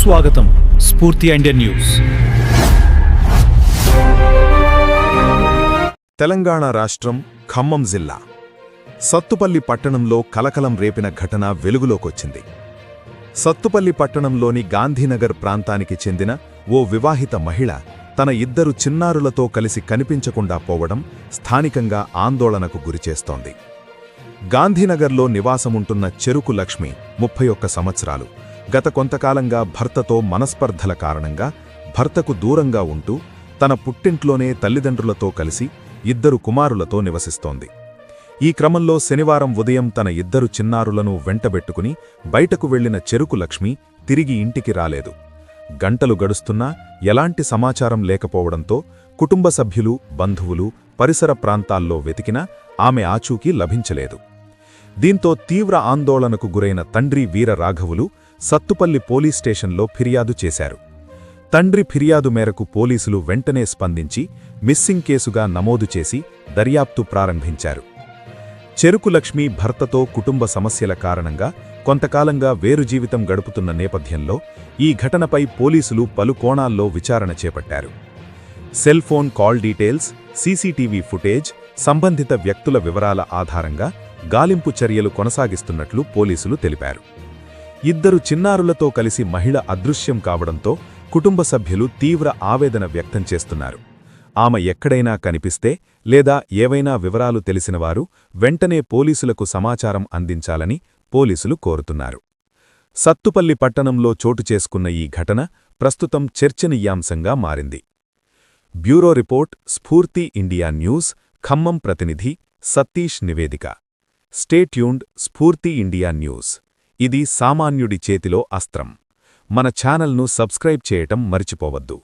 సుస్వాగతం స్ఫూర్తి Indian news. Telangana రాష్ట్రం ఖమ్మం జిల్లా సత్తుపల్లి పట్టణంలో కలకలం రేపిన ఘటన వెలుగులోకొచ్చింది. సత్తుపల్లి పట్టణంలోని గాంధీనగర్ ప్రాంతానికి చెందిన ఓ వివాహిత మహిళ తన ఇద్దరు చిన్నారులతో కలిసి కనిపించకుండా పోవడం స్థానికంగా ఆందోళనకు గురిచేస్తోంది. గాంధీనగర్లో నివాసముంటున్న చెరుకు లక్ష్మి 31 సంవత్సరాలు గత కొంతకాలంగా భర్తతో మనస్పర్ధల కారణంగా భర్తకు దూరంగా ఉంటూ తన పుట్టింట్లోనే తల్లిదండ్రులతో కలిసి ఇద్దరు కుమారులతో నివసిస్తోంది. ఈ క్రమంలో శనివారం ఉదయం తన ఇద్దరు చిన్నారులను వెంటబెట్టుకుని బయటకు వెళ్లిన చెరుకు లక్ష్మి తిరిగి ఇంటికి రాలేదు. గంటలు గడుస్తున్నా ఎలాంటి సమాచారం లేకపోవడంతో కుటుంబ సభ్యులు, బంధువులు పరిసర ప్రాంతాల్లో వెతికినా ఆమె ఆచూకీ లభించలేదు. దీంతో తీవ్ర ఆందోళనకు గురైన తండ్రి వీర రాఘవులు సత్తుపల్లి పోలీస్ స్టేషన్లో ఫిర్యాదు చేశారు. తండ్రి ఫిర్యాదు మేరకు పోలీసులు వెంటనే స్పందించి మిస్సింగ్ కేసుగా నమోదు చేసి దర్యాప్తు ప్రారంభించారు. చెరుకు లక్ష్మి భర్తతో కుటుంబ సమస్యల కారణంగా కొంతకాలంగా వేరు జీవితం గడుపుతున్న నేపథ్యంలో ఈ ఘటనపై పోలీసులు పలు కోణాల్లో విచారణ చేపట్టారు. Cell phone call details, CCTV footage, సంబంధిత వ్యక్తుల వివరాల ఆధారంగా గాలింపు చర్యలు కొనసాగిస్తున్నట్లు పోలీసులు తెలిపారు. ఇద్దరు చిన్నారులతో కలిసి మహిళ అదృశ్యం కావడంతో కుటుంబ సభ్యులు తీవ్ర ఆవేదన వ్యక్తం చేస్తున్నారు. ఆమె ఎక్కడైనా కనిపిస్తే లేదా ఏవైనా వివరాలు తెలిసినవారు వెంటనే పోలీసులకు సమాచారం అందించాలని పోలీసులు కోరుతున్నారు. సత్తుపల్లి పట్టణంలో చోటు చేసుకున్న ఈ ఘటన ప్రస్తుతం చర్చనీయాంశంగా మారింది. బ్యూరో రిపోర్ట్, స్ఫూర్తి ఇండియా న్యూస్, ఖమ్మం ప్రతినిధి సతీష్ నివేదిక. Stay tuned. స్ఫూర్తి ఇండియా న్యూస్. ఇది సామాన్యుడి చేతిలో అస్త్రం. మన ఛానల్ను సబ్స్క్రైబ్ చేయటం మర్చిపోవద్దు.